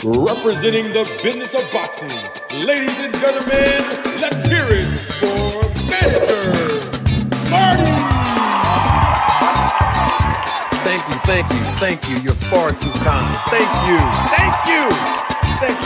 Representing the business of boxing, ladies and gentlemen, let's hear it for manager Marty. Thank you. You're far too kind. Thank you very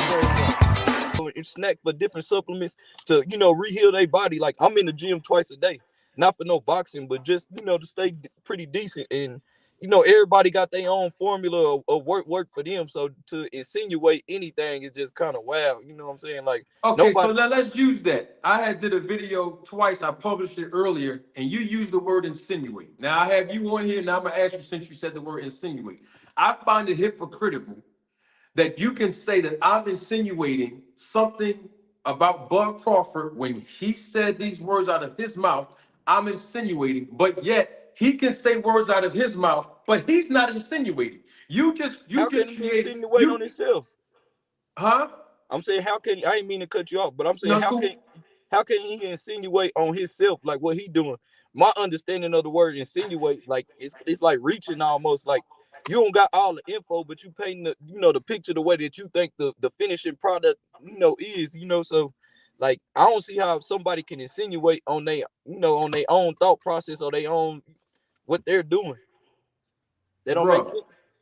much. And snack for different supplements to, reheal their body. Like, I'm in the gym twice a day, not for no boxing, but just, to stay pretty decent. And, everybody got their own formula of work for them. So to insinuate anything is just kind of wild. You know what I'm saying? Like, Okay, nobody. so now let's use that. I did a video twice. I published it earlier, and you used the word insinuate. Now I have you on here. Now I'm gonna ask you, since you said the word insinuate. I find it hypocritical that you can say that I'm insinuating something about Bud Crawford when he said these words out of his mouth. I'm insinuating, but yet he can say words out of his mouth, but he's not insinuating. You just created Insinuate on himself? huh? I'm saying, how can I ain't mean to cut you off, but I'm saying, No, it's cool. how can he insinuate on himself, like what he doing? My understanding of the word insinuate, like it's like reaching almost, like you don't got all the info, but you painting the picture the way that you think the finishing product is, so like I don't see how somebody can insinuate on their own thought process or their own what they're doing. That don't make Bro,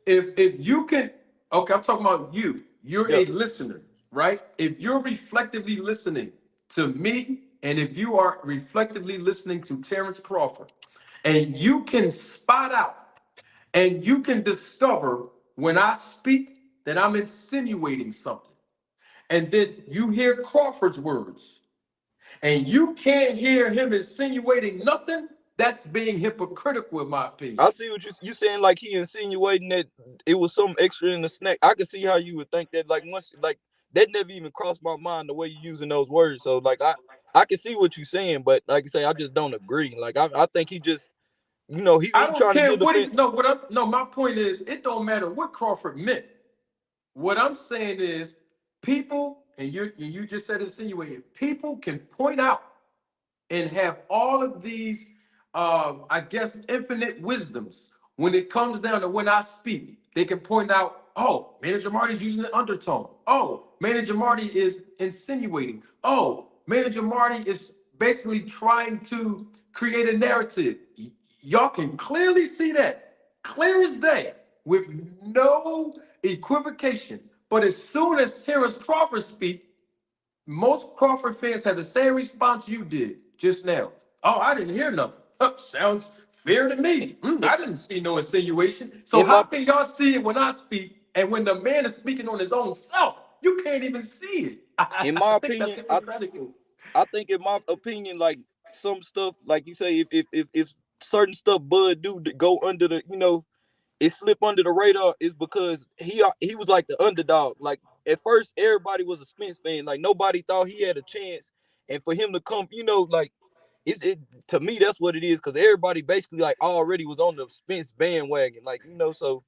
sense. if you can, okay, I'm talking about you. You're Yeah. a listener, right? If you're reflectively listening to me, and if you are reflectively listening to Terence Crawford, and you can spot out and you can discover when I speak that I'm insinuating something, and then you hear Crawford's words, and you can't hear him insinuating nothing, that's being hypocritical, in my opinion. I see what you saying. Like, he insinuating that it was some extra in the snack. I can see how you would think that. Like, once, like, that never even crossed my mind the way you're using those words. So like I can see what you're saying, but like I say, I just don't agree. Like I think he just I he don't trying to care get what he defense. no. What I'm no. My point is, it don't matter what Crawford meant. What I'm saying is, people, and you just said insinuated. People can point out and have all of these, I guess, infinite wisdoms when it comes down to when I speak. They can point out, oh, Manager Marty's using an undertone. Oh, Manager Marty is insinuating. Oh, Manager Marty is basically trying to create a narrative. Y'all can clearly see that, clear as day, with no equivocation. But as soon as Terence Crawford speaks, most Crawford fans have the same response you did just now. Oh, I didn't hear nothing. Sounds fair to me. I didn't see no insinuation. So In how my can y'all see it when I speak, and when the man is speaking on his own self, you can't even see it? in I my think that's opinion, hypocritical. I think in my opinion, like some stuff, like you say, if certain stuff Bud do to go under the it slip under the radar, is because he was like the underdog. Like, at first, everybody was a Spence fan. Like, nobody thought he had a chance, and for him to come, like it to me, that's what it is. Because everybody basically like already was on the Spence bandwagon. Like, so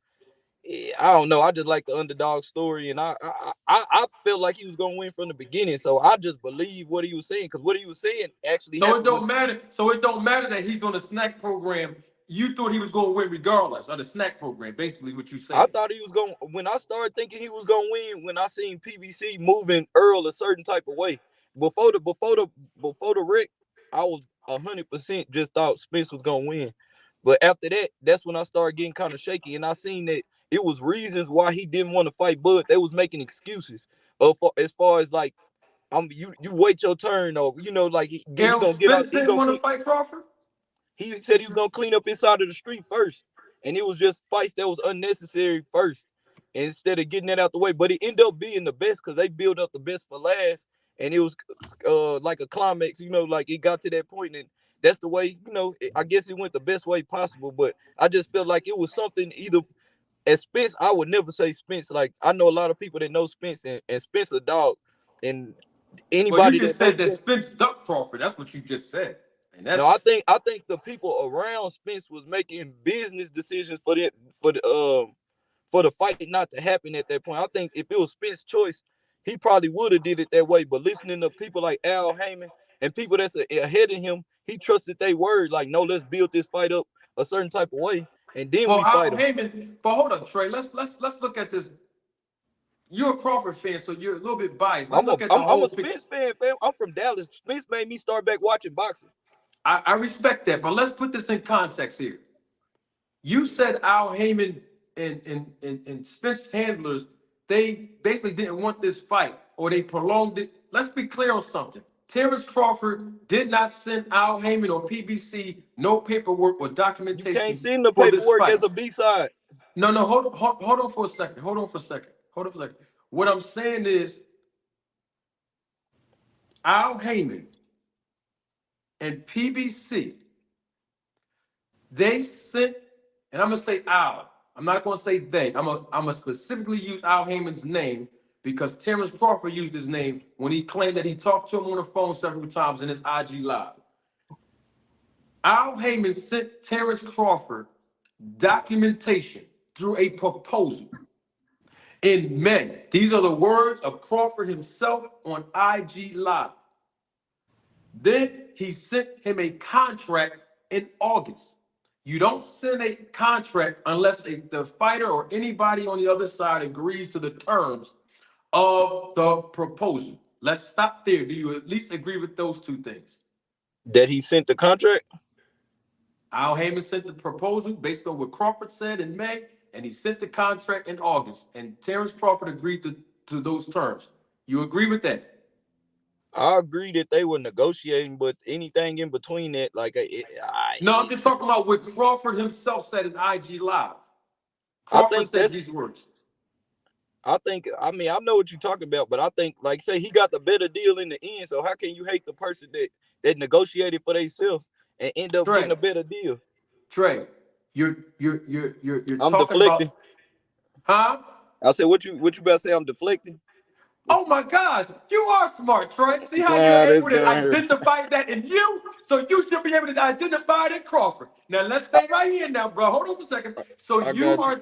I don't know. I just like the underdog story, and I felt like he was gonna win from the beginning. So I just believe what he was saying, because what he was saying actually So it happened. don't matter. So it don't matter that he's on the snack program. You thought he was going to win regardless of the snack program. Basically, what you I saying. thought he was going. When I started thinking he was going to win, when I seen PBC moving Earl a certain type of way before the wreck, I was 100% just thought Spence was going to win. But after that, that's when I started getting kind of shaky, and I seen that it was reasons why he didn't want to fight Bud. They was making excuses as far as like, you wait your turn, or like he Errol gonna get out. Spence He didn't gonna want to clean. fight Crawford. He said he was gonna clean up his side of the street first, and it was just fights that was unnecessary first, instead of getting that out the way. But it ended up being the best because they built up the best for last, and it was like a climax. Like it got to that point, and that's the way. I guess it went the best way possible. But I just felt like it was something either. As Spence, I would never say Spence. Like, I know a lot of people that know Spence, and Spence a dog, and Well, you anybody just that knows said that Spence. Spence ducked Crawford. That's what you just said, and No, that's I think the people around Spence was making business decisions for the fight not to happen at that point. I think if it was Spence's choice, he probably would have did it that way. But listening to people like Al Heyman and people that's ahead of him, he trusted their word. Like, no, let's build this fight up a certain type of way, and then well, we fight Al him. Heyman. But hold on, Trey. Let's look at this you're a Crawford fan, so you're a little bit biased. Let's I'm a look at the I'm, I'm whole a picture. Spence fan, fam. I'm from Dallas. Spence made me start back watching boxing. I respect that, but let's put this in context here. You said Al Heyman and Spence handlers, they basically didn't want this fight or they prolonged it. Let's be clear on something. Terence Crawford did not send Al Heyman or PBC no paperwork or You can't documentation send the for this paperwork fight. as a B-side. No, no, hold on for a second. Hold on for a second. Hold on for a second. What I'm saying is Al Heyman and PBC, they sent, and I'm gonna say Al. I'm not gonna say they. I'm gonna specifically use Al Heyman's name because Terence Crawford used his name when he claimed that he talked to him on the phone several times in his IG live. Al Heyman sent Terence Crawford documentation through a proposal in May. These are the words of Crawford himself on IG live. Then he sent him a contract in August. You don't send a contract unless the fighter or anybody on the other side agrees to the terms of the proposal. Let's stop there. Do you at least agree with those two things? That he sent the contract? Al Heyman sent the proposal based on what Crawford said in May, and he sent the contract in August. And Terence Crawford agreed to those terms. You agree with that? I agree that they were negotiating, but anything in between that, like, No, I'm just talking about what Crawford himself said in IG Live. I Crawford think said that's, these words. I mean, I know what you're talking about, but I think, like, say he got the better deal in the end. So how can you hate the person that negotiated for themselves and end up getting Trey, a better deal? Trey, you're I'm talking deflecting. about, huh? I said, what you about to say? I'm deflecting. Oh my gosh, you are smart, Trey. See how you're Nah, this able to guy here. identify that in you? So you should be able to identify it in Crawford. Now let's stay right here now, bro. Hold on for a second. So I got you.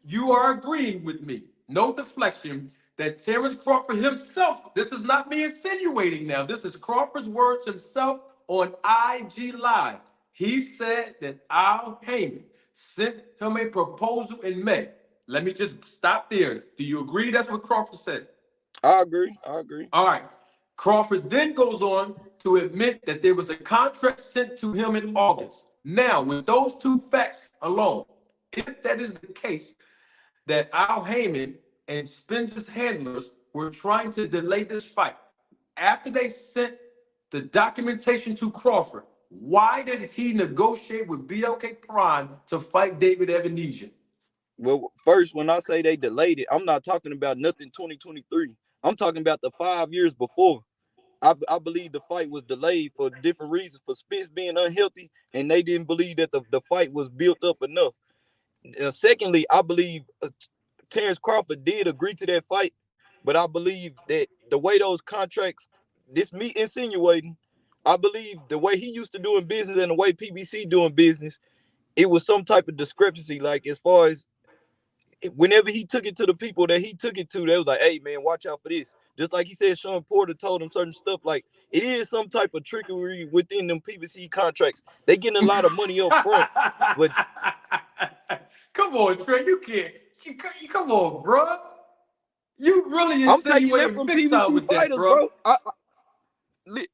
you are agreeing with me. No deflection that Terence Crawford himself, this is not me insinuating now. This is Crawford's words himself on IG Live. He said that Al Heyman sent him a proposal in May. Let me just stop there. Do you agree that's what Crawford said? I agree. I agree. All right. Crawford then goes on to admit that there was a contract sent to him in August. Now, with those two facts alone, if that is the case, that Al Heyman and Spence's handlers were trying to delay this fight, after they sent the documentation to Crawford, why did he negotiate with BLK Prime to fight David Evanesio? Well, first, when I say they delayed it, I'm not talking about nothing 2023. I'm talking about the 5 years before. I believe the fight was delayed for different reasons, for Spence being unhealthy, and they didn't believe that the fight was built up enough. Secondly, I believe Terence Crawford did agree to that fight, but I believe that the way those contracts, this me insinuating, I believe the way he used to doing business and the way PBC doing business, it was some type of discrepancy. Like, as far as whenever he took it to the people that he took it to, they was like, "Hey man, watch out for this." Just like he said, Sean Porter told him certain stuff. Like, it is some type of trickery within them PBC contracts. They getting a lot of money up front, but Come on, Trey. You can't. Come on, bro. You really I'm taking that insinuating from big time PBC with that, fighters, bro. bro.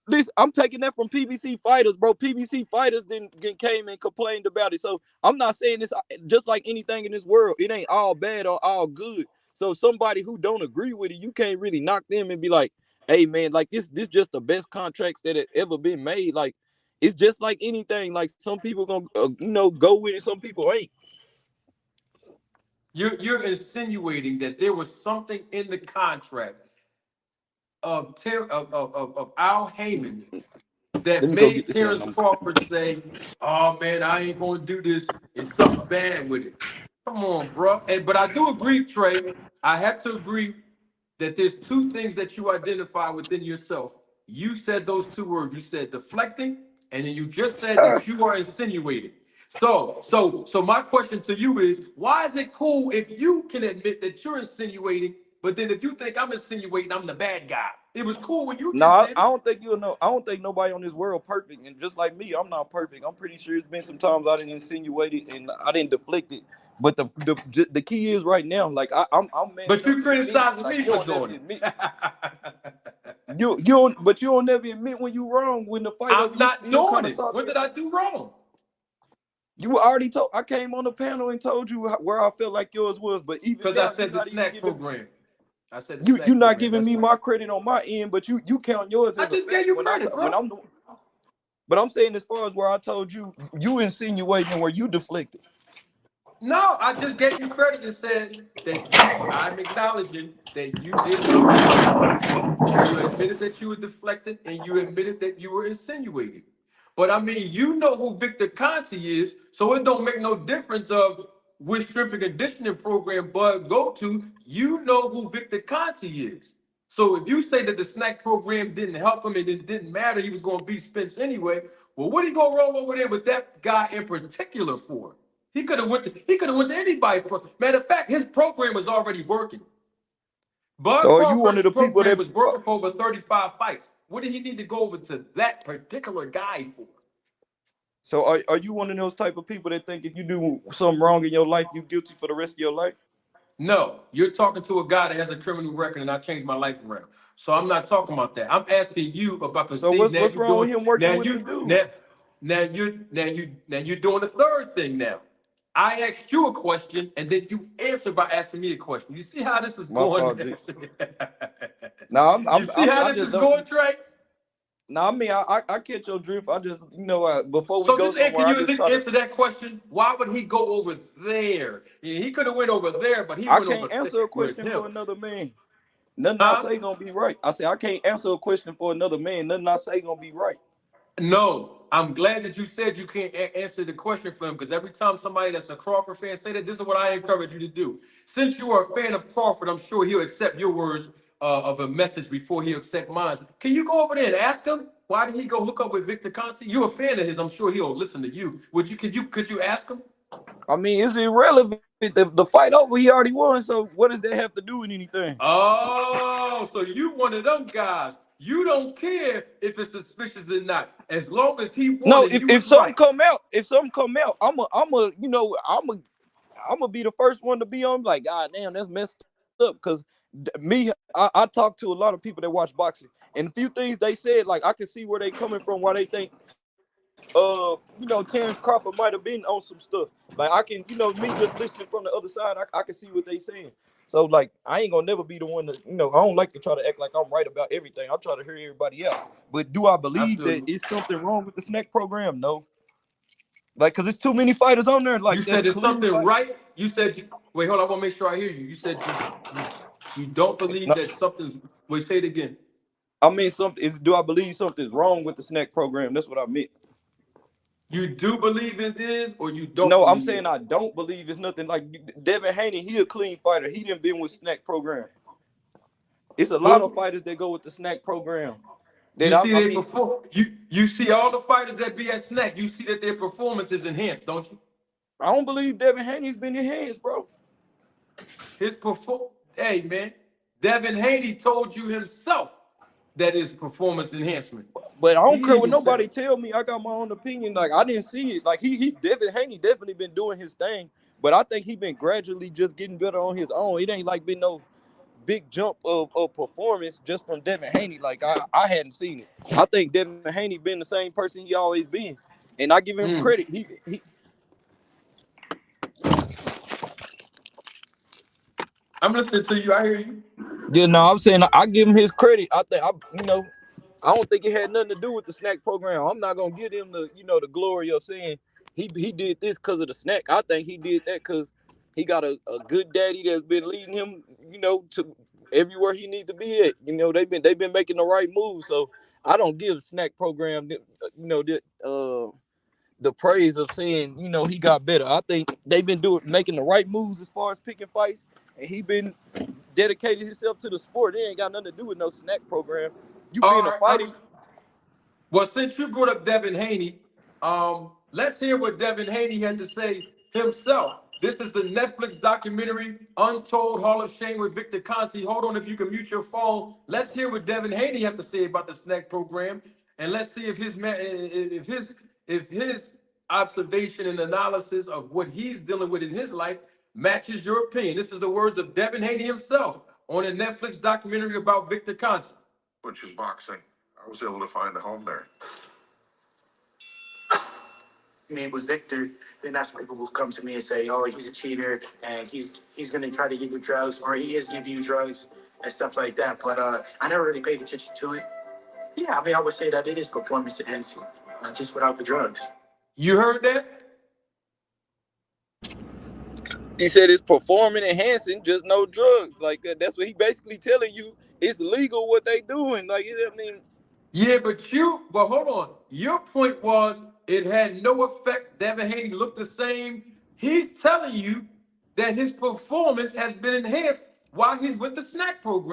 Listen, I'm taking that from PBC fighters, bro. PBC fighters didn't came and complained about it. So I'm not saying this. Just like anything in this world, it ain't all bad or all good. So somebody who don't agree with it, you can't really knock them and be like, "Hey man, like this just the best contracts that have ever been made." Like, it's just like anything. Like, some people gonna go with it, some people ain't. You're insinuating that there was something in the contract of Al Heyman Let that me go made get this Terence on. Crawford say, "Oh man, I ain't gonna do this. It's something bad with it." Come on, bro. But I do agree, Trey. I have to agree that there's two things that you identify within yourself. You said those two words. You said deflecting, and then you just said that you are insinuating. So my question to you is, why is it cool if you can admit that you're insinuating, but then if you think I'm insinuating, I'm the bad guy? It was cool when you No, just did I it. don't think you'll know. I don't think nobody on this world perfect. And just like me, I'm not perfect. I'm pretty sure it's been some times I didn't insinuate it and I didn't deflect it. But the key is right now, like I'm man But enough you to admit, criticizing like me you for don't never doing admit it. you don't, but you don't never admit when you wrong. When the fight over, I'm you not still doing kind of it. salty. What did I do wrong? You already told. I came on the panel and told you where I felt like yours was, but even Because I now you're said the not even snack giving. program. I said the You snack not program. giving That's me why. my credit on my end, but you count yours I as a just gave fact you when credit, when bro. I'm. But I'm saying as far as where I told you, you insinuating where you deflected. No, I just gave you credit and said that I'm acknowledging that you did something right. You admitted that you were deflected and you admitted that you were insinuating. But I mean, you know who Victor Conti is, so it don't make no difference of which strength and conditioning program Bud go to. You know who Victor Conti is. So if you say that the snack program didn't help him and it didn't matter, he was going to beat Spence anyway. Well, what did he go roll over there with that guy in particular for? He could have went to anybody. Matter of fact, his program was already working. Bud So are you one Crawford's of the people program that? was working for over 35 fights. What did he need to go over to that particular guy for? So are you one of those type of people that think if you do something wrong in your life, you're guilty for the rest of your life? No, you're talking to a guy that has a criminal record and I changed my life around. So I'm not talking about that. I'm asking you about, because So see, now what's you're wrong doing, with him working now with the you dude? now you're doing the third thing now. I asked you a question and then you answered by asking me a question. You see how this is My going? apologies. No, You see how I this just is don't. going, Trey? No, I mean I catch your drift. I just before we So go just somewhere, can I you at just least try to. answer that question? Why would he go over there? Yeah, he could have went over there, but he I went over can't there answer a with question him. for another man. Nothing I Huh? say gonna be right. I say I can't answer a question for another man. Nothing I say gonna be right. No, I'm glad that you said you can't answer the question for him, because every time somebody that's a Crawford fan say that, this is what I encourage you to do. Since you are a fan of Crawford, I'm sure he'll accept your words of a message before he accept mine. Can you go over there and ask him why did he go hook up with Victor Conti? You're a fan of his. I'm sure he'll listen to you. Would you? Could you ask him? I mean, it's irrelevant. The fight over, he already won. So what does that have to do with anything? Oh, so you one of them guys. You don't care if it's suspicious or not, as long as he won No, and you if was something right. come out, I'm a be the first one to be on. Like, God damn, that's messed up. Because I talk to a lot of people that watch boxing, and a few things they said, like I can see where they coming from, why they think, Terence Crawford might have been on some stuff. Like I can, me just listening from the other side, I can see what they saying. So like, I ain't gonna never be the one to, I don't like to try to act like I'm right about everything. I try to hear everybody out. But do I I believe feel that you. it's something wrong with the snack program? No. Like, cause there's too many fighters on there. You Like, that's said there's clearly something fighting. right. You said wait, hold on. I want to make sure I hear you. You said you don't believe No, that something's. Wait, say it again. I mean something is. Do I believe something's wrong with the snack program? That's what I meant. You do believe it is, or you don't No, I'm believe saying it? I don't believe it's nothing like Devin Haney. He a clean fighter. He didn't been with snack program. It's a lot of Well, fighters that go with the snack program. you That see I they mean, perform. You see all the fighters that be at Snack. You see that their performance is enhanced, don't you? I don't believe Devin Haney's been in hands, bro. His perform. Hey man, Devin Haney told you himself that is performance enhancement. But I don't He care what even said nobody it. tell me. I got my own opinion. Like I didn't see it. Like he Devin Haney definitely been doing his thing. But I think he been gradually just getting better on his own. It ain't like been no big jump of performance just from Devin Haney. Like I hadn't seen it. I think Devin Haney been the same person he always been. And I give him Mm. credit. He I'm listening to you. I hear you. I'm saying I give him his credit. I think I don't think it had nothing to do with the snack program. I'm not gonna give him the glory of saying he did this because of the snack. I think he did that because he got a good daddy that's been leading him, to everywhere he needs to be at. They've been making the right moves. So I don't give the snack program the praise of saying, he got better. I think they've been making the right moves as far as picking fights, and he been dedicated himself to the sport. It ain't got nothing to do with no snack program. You being All a right. fighter. Well, since you brought up Devin Haney, let's hear what Devin Haney had to say himself. This is the Netflix documentary Untold Hall of Shame with Victor Conti. Hold on, if you can mute your phone. Let's hear what Devin Haney have to say about the snack program, and let's see if his observation and analysis of what he's dealing with in his life matches your opinion. This is the words of Devin Haney himself on a Netflix documentary about Victor Conte. Which is boxing. I was able to find a home there. I mean, with Victor, then that's when people will come to me and say, "Oh, he's a cheater, and he's going to try to give you drugs, or he is giving you drugs and stuff like that." But I never really paid attention to it. Yeah, I mean, I would say that it is performance enhancing, just without the drugs. You heard that? He said it's performance enhancing, just no drugs. Like that's what he basically telling you. It's legal what they doing. Like, you know what I mean? Yeah, but hold on. Your point was it had no effect. Devin Haney looked the same. He's telling you that his performance has been enhanced while he's with the snack program.